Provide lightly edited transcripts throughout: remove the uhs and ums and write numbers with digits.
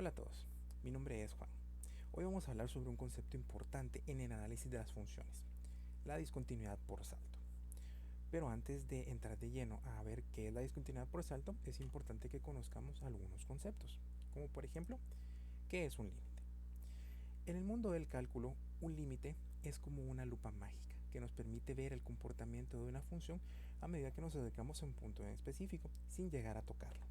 Hola a todos, mi nombre es Juan. Hoy vamos a hablar sobre un concepto importante en el análisis de las funciones, la discontinuidad por salto. Pero antes de entrar de lleno a ver qué es la discontinuidad por salto, es importante que conozcamos algunos conceptos, como por ejemplo, ¿qué es un límite? En el mundo del cálculo, un límite es como una lupa mágica que nos permite ver el comportamiento de una función a medida que nos acercamos a un punto en específico, sin llegar a tocarlo.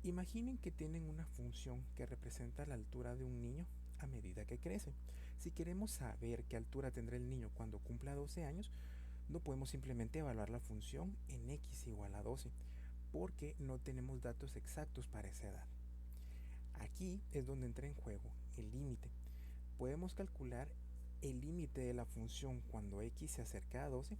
Imaginen que tienen una función que representa la altura de un niño a medida que crece. Si queremos saber qué altura tendrá el niño cuando cumpla 12 años, no podemos simplemente evaluar la función en x igual a 12, porque no tenemos datos exactos para esa edad. Aquí es donde entra en juego el límite. Podemos calcular el límite de la función cuando x se acerca a 12,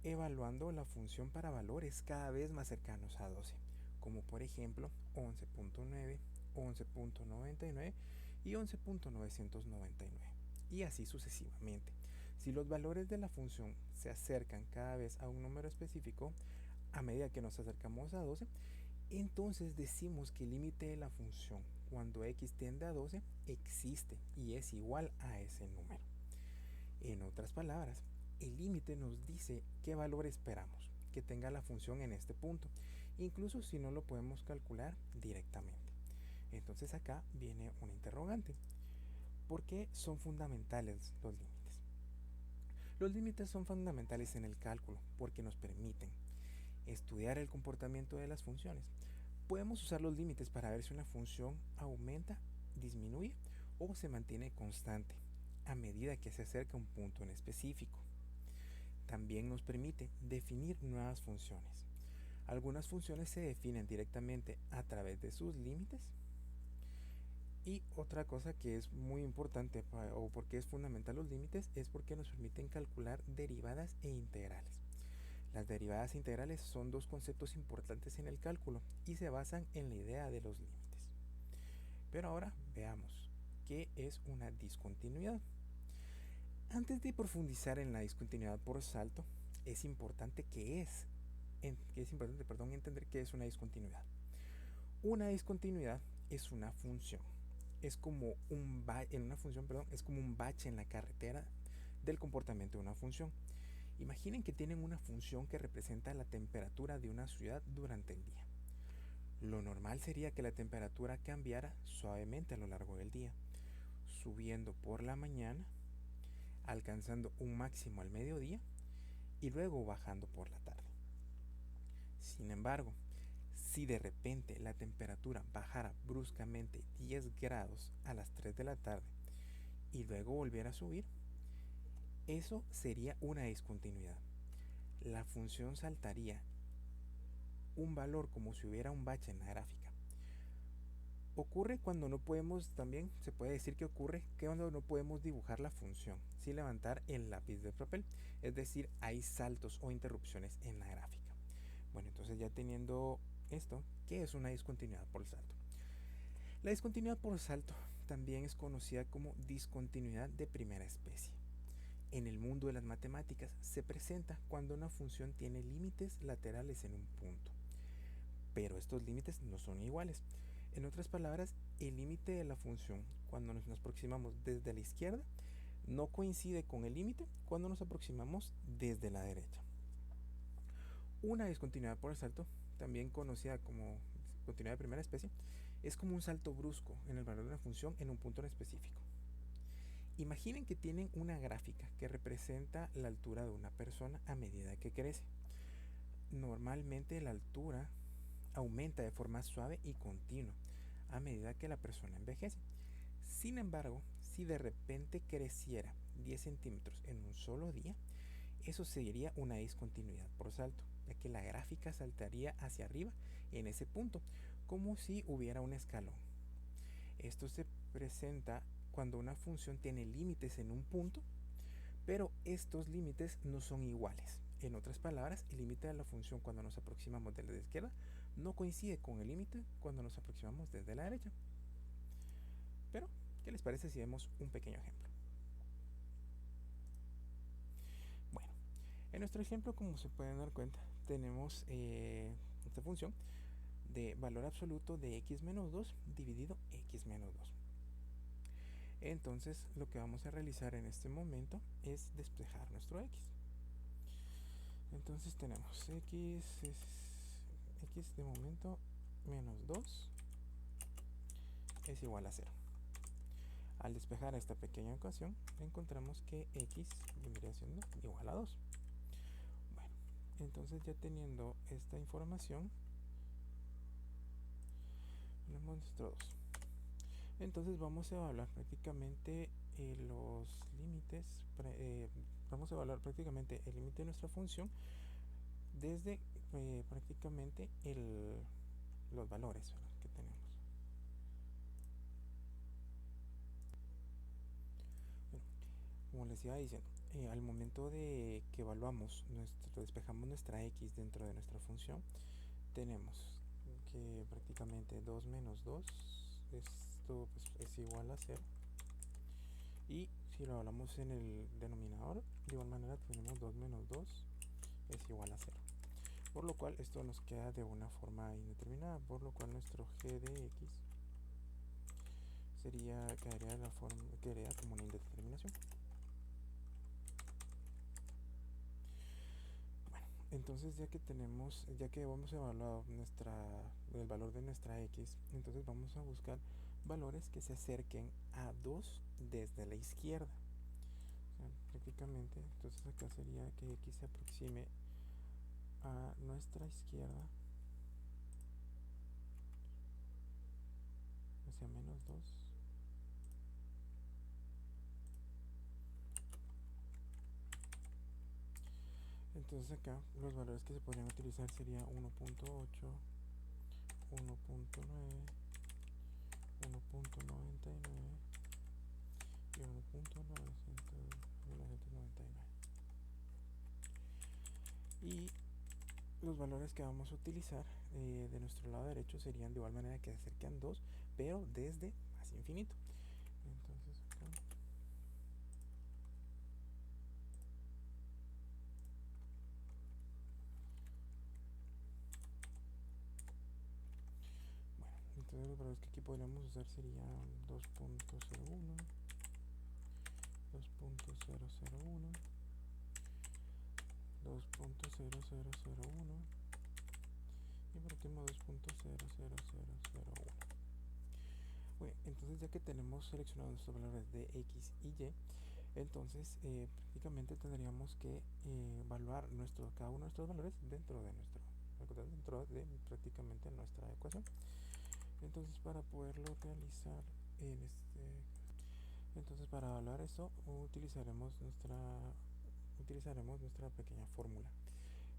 evaluando la función para valores cada vez más cercanos a 12, como por ejemplo 11.9, 11.99 y 11.999, y así sucesivamente. Si los valores de la función se acercan cada vez a un número específico a medida que nos acercamos a 12, entonces decimos que el límite de la función cuando x tiende a 12 existe y es igual a ese número. En otras palabras, el límite nos dice qué valor esperamos que tenga la función en este punto, incluso si no lo podemos calcular directamente. Entonces acá viene una interrogante. ¿Por qué son fundamentales los límites? Los límites son fundamentales en el cálculo porque nos permiten estudiar el comportamiento de las funciones. Podemos usar los límites para ver si una función aumenta, disminuye o se mantiene constante a medida que se acerca a un punto en específico. También nos permite definir nuevas funciones. Algunas funciones se definen directamente a través de sus límites. Y otra cosa que es muy importante o porque es fundamental los límites es porque nos permiten calcular derivadas e integrales. Las derivadas e integrales son dos conceptos importantes en el cálculo y se basan en la idea de los límites. Pero ahora veamos qué es una discontinuidad. Antes de profundizar en la discontinuidad por salto, es importante entender qué es una discontinuidad. Una discontinuidad es una función. Es como un bache en la carretera del comportamiento de una función. Imaginen que tienen una función que representa la temperatura de una ciudad durante el día. Lo normal sería que la temperatura cambiara suavemente a lo largo del día, subiendo por la mañana, alcanzando un máximo al mediodía y luego bajando por la tarde. Sin embargo, si de repente la temperatura bajara bruscamente 10 grados a las 3 de la tarde y luego volviera a subir, eso sería una discontinuidad. La función saltaría un valor como si hubiera un bache en la gráfica. Ocurre cuando no podemos, también se puede decir que ocurre cuando no podemos dibujar la función sin levantar el lápiz de papel, es decir, hay saltos o interrupciones en la gráfica. Bueno, entonces ya teniendo esto, ¿qué es una discontinuidad por salto? La discontinuidad por salto también es conocida como discontinuidad de primera especie. En el mundo de las matemáticas se presenta cuando una función tiene límites laterales en un punto, pero estos límites no son iguales. En otras palabras, el límite de la función cuando nos aproximamos desde la izquierda no coincide con el límite cuando nos aproximamos desde la derecha. Una discontinuidad por salto, también conocida como discontinuidad de primera especie, es como un salto brusco en el valor de una función en un punto en específico. Imaginen que tienen una gráfica que representa la altura de una persona a medida que crece. Normalmente la altura aumenta de forma suave y continua a medida que la persona envejece. Sin embargo, si de repente creciera 10 centímetros en un solo día, eso sería una discontinuidad por salto, ya que la gráfica saltaría hacia arriba en ese punto, como si hubiera un escalón. Esto se presenta cuando una función tiene límites en un punto, pero estos límites no son iguales. En otras palabras, el límite de la función cuando nos aproximamos desde la izquierda no coincide con el límite cuando nos aproximamos desde la derecha. Pero, ¿qué les parece si vemos un pequeño ejemplo? Bueno, en nuestro ejemplo, como se pueden dar cuenta, tenemos esta función de valor absoluto de x menos 2 dividido x menos 2. Entonces lo que vamos a realizar en este momento es despejar nuestro x. Entonces tenemos x de momento menos 2 es igual a 0. Al despejar esta pequeña ecuación encontramos que x vendría siendo igual a 2. Bueno, entonces ya teniendo esta información, tenemos nuestro 2. Entonces vamos a evaluar prácticamente los límites, vamos a evaluar prácticamente el límite de nuestra función desde prácticamente los valores que tenemos. Bueno, como les iba diciendo, al momento de que evaluamos, despejamos nuestra x dentro de nuestra función, tenemos que prácticamente 2 menos 2, esto pues, es igual a 0. Y si lo hablamos en el denominador, de igual manera tenemos 2 menos 2 es igual a 0. Por lo cual esto nos queda de una forma indeterminada, por lo cual nuestro g de x quedaría como una indeterminación. Bueno, entonces ya que hemos evaluado el valor de nuestra x, entonces vamos a buscar valores que se acerquen a 2 desde la izquierda. O sea, prácticamente, entonces acá sería que x se aproxime a nuestra izquierda hacia menos 2. Entonces acá los valores que se podrían utilizar sería 1.8, 1.9, 1.99 y 1.999. Y los valores que vamos a utilizar de nuestro lado derecho serían de igual manera que se acercan 2, pero desde hacia infinito. Entonces acá entonces los valores que aquí podríamos usar serían 2.01, 2.001, 2.0001 y por último 2.00001. Bueno, entonces ya que tenemos seleccionados nuestros valores de x y y, entonces prácticamente tendríamos que evaluar cada uno de nuestros valores dentro de prácticamente nuestra ecuación. Entonces para poderlo realizar entonces para evaluar esto utilizaremos nuestra pequeña fórmula,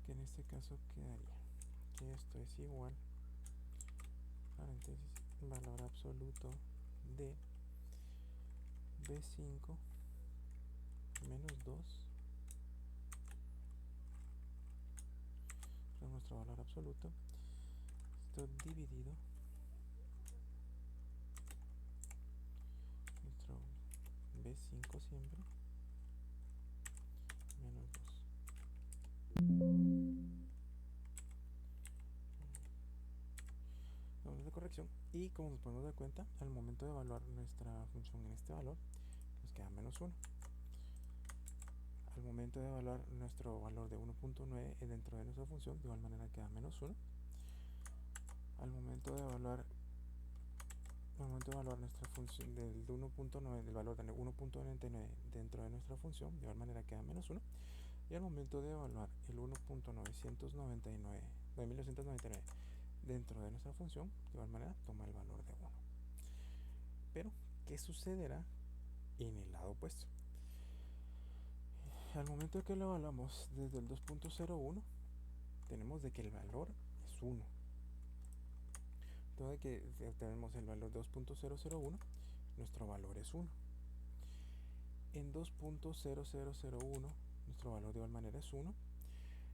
que en este caso quedaría que esto es igual, paréntesis, valor absoluto de b5 menos 2 es nuestro valor absoluto, esto dividido nuestro b5 siempre menos 2. Vamos de corrección y como nos podemos dar cuenta, al momento de evaluar nuestra función en este valor nos queda menos 1. Al momento de evaluar nuestro valor de 1.9 dentro de nuestra función, de igual manera queda menos 1. Al momento de evaluar nuestra función del 1.9, del valor de 1.99 dentro de nuestra función, de igual manera queda menos 1. Y al momento de evaluar el 1.999 dentro de nuestra función, de igual manera toma el valor de 1. Pero, ¿qué sucederá en el lado opuesto? Al momento de que lo evaluamos desde el 2.01, tenemos de que el valor es 1. Entonces, que tenemos el valor 2.001, nuestro valor es 1. En 2.0001, nuestro valor de igual manera es 1.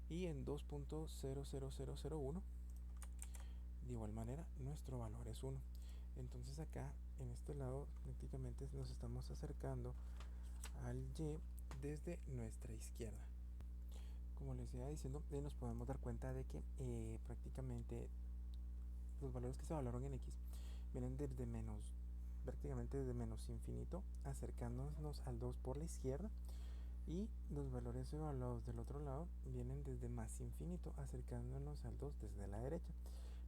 Y en 2.00001, de igual manera, nuestro valor es 1. Entonces acá, en este lado, prácticamente nos estamos acercando al y desde nuestra izquierda. Como les iba diciendo, nos podemos dar cuenta de que prácticamente los valores que se evaluaron en x vienen desde menos, prácticamente desde menos infinito, acercándonos al 2 por la izquierda, y los valores evaluados del otro lado vienen desde más infinito, acercándonos al 2 desde la derecha.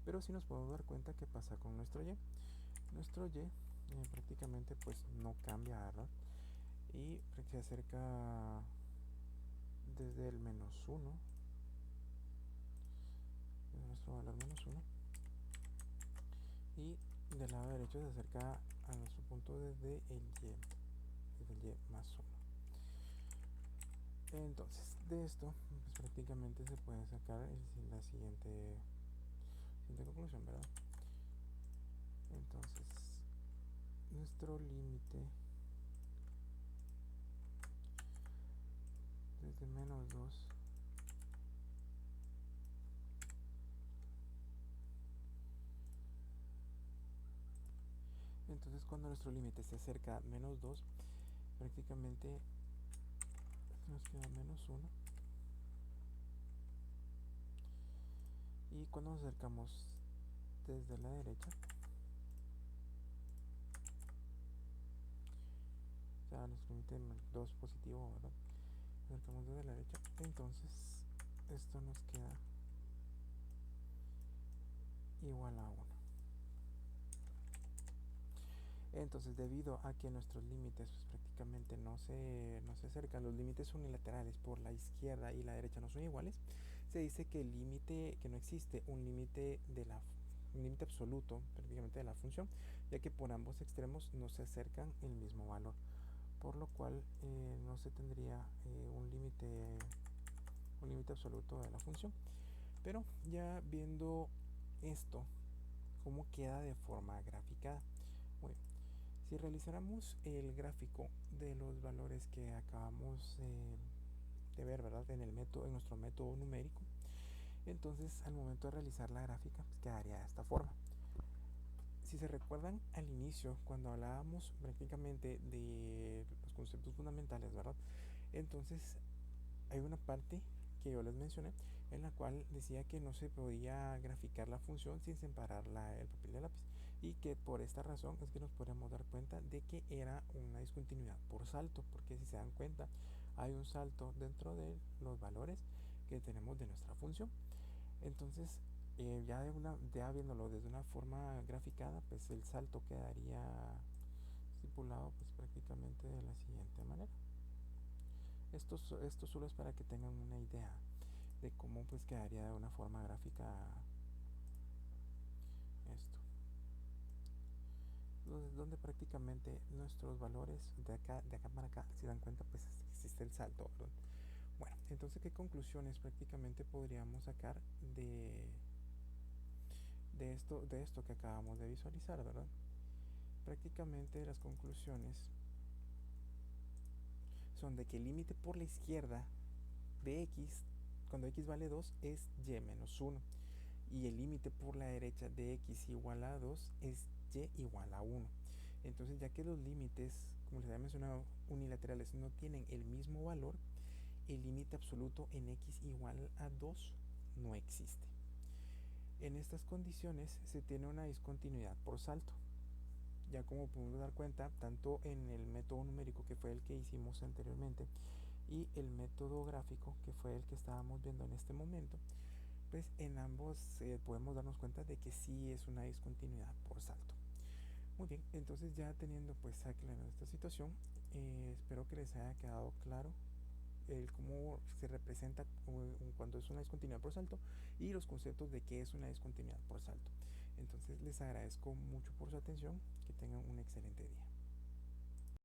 Pero si nos podemos dar cuenta qué pasa con nuestro y. Nuestro y prácticamente pues no cambia, ¿verdad? Y se acerca desde el menos 1, desde nuestro valor menos 1, y del lado derecho se acerca a nuestro punto desde el y más 1. Entonces, de esto, pues prácticamente se puede sacar la siguiente conclusión, ¿verdad? Entonces, nuestro límite desde menos 2 entonces cuando nuestro límite se acerca a menos 2, prácticamente nos queda menos 1, y cuando nos acercamos desde la derecha, o sea, nuestro límite 2 positivo, ¿verdad? Nos acercamos desde la derecha, entonces esto nos queda igual a 1. Entonces, debido a que nuestros límites pues, prácticamente no se acercan, los límites unilaterales por la izquierda y la derecha no son iguales, se dice que el límite, que no existe un límite absoluto prácticamente de la función, ya que por ambos extremos no se acercan el mismo valor, por lo cual no se tendría un límite absoluto de la función. Pero ya viendo esto, cómo queda de forma graficada. Muy bien. Si realizáramos el gráfico de los valores que acabamos de ver, ¿verdad? En nuestro método numérico, entonces al momento de realizar la gráfica pues quedaría de esta forma. Si se recuerdan al inicio, cuando hablábamos prácticamente de los conceptos fundamentales, ¿verdad? Entonces hay una parte que yo les mencioné en la cual decía que no se podía graficar la función sin separar el papel de lápiz, y que por esta razón es que nos podemos dar cuenta de que era una discontinuidad por salto, porque si se dan cuenta hay un salto dentro de los valores que tenemos de nuestra función. Entonces ya viéndolo desde una forma graficada, pues el salto quedaría estipulado pues prácticamente de la siguiente manera. Esto solo es para que tengan una idea de cómo pues quedaría de una forma gráfica esto. Donde prácticamente nuestros valores de acá para acá, si dan cuenta, pues existe el salto, ¿verdad? Bueno, entonces, ¿qué conclusiones prácticamente podríamos sacar de esto que acabamos de visualizar, ¿verdad? Prácticamente las conclusiones son de que el límite por la izquierda de x, cuando x vale 2, es y menos 1. Y el límite por la derecha de x igual a 2 es y igual a 1. Entonces, ya que los límites, como les había mencionado, unilaterales no tienen el mismo valor, el límite absoluto en x igual a 2 no existe. En estas condiciones se tiene una discontinuidad por salto. Ya como podemos dar cuenta, tanto en el método numérico, que fue el que hicimos anteriormente, y el método gráfico, que fue el que estábamos viendo en este momento, pues en ambos podemos darnos cuenta de que sí es una discontinuidad por salto. Muy bien, entonces ya teniendo pues aclarada esta situación, espero que les haya quedado claro cómo se representa cuando es una discontinuidad por salto, y los conceptos de qué es una discontinuidad por salto. Entonces les agradezco mucho por su atención, que tengan un excelente día.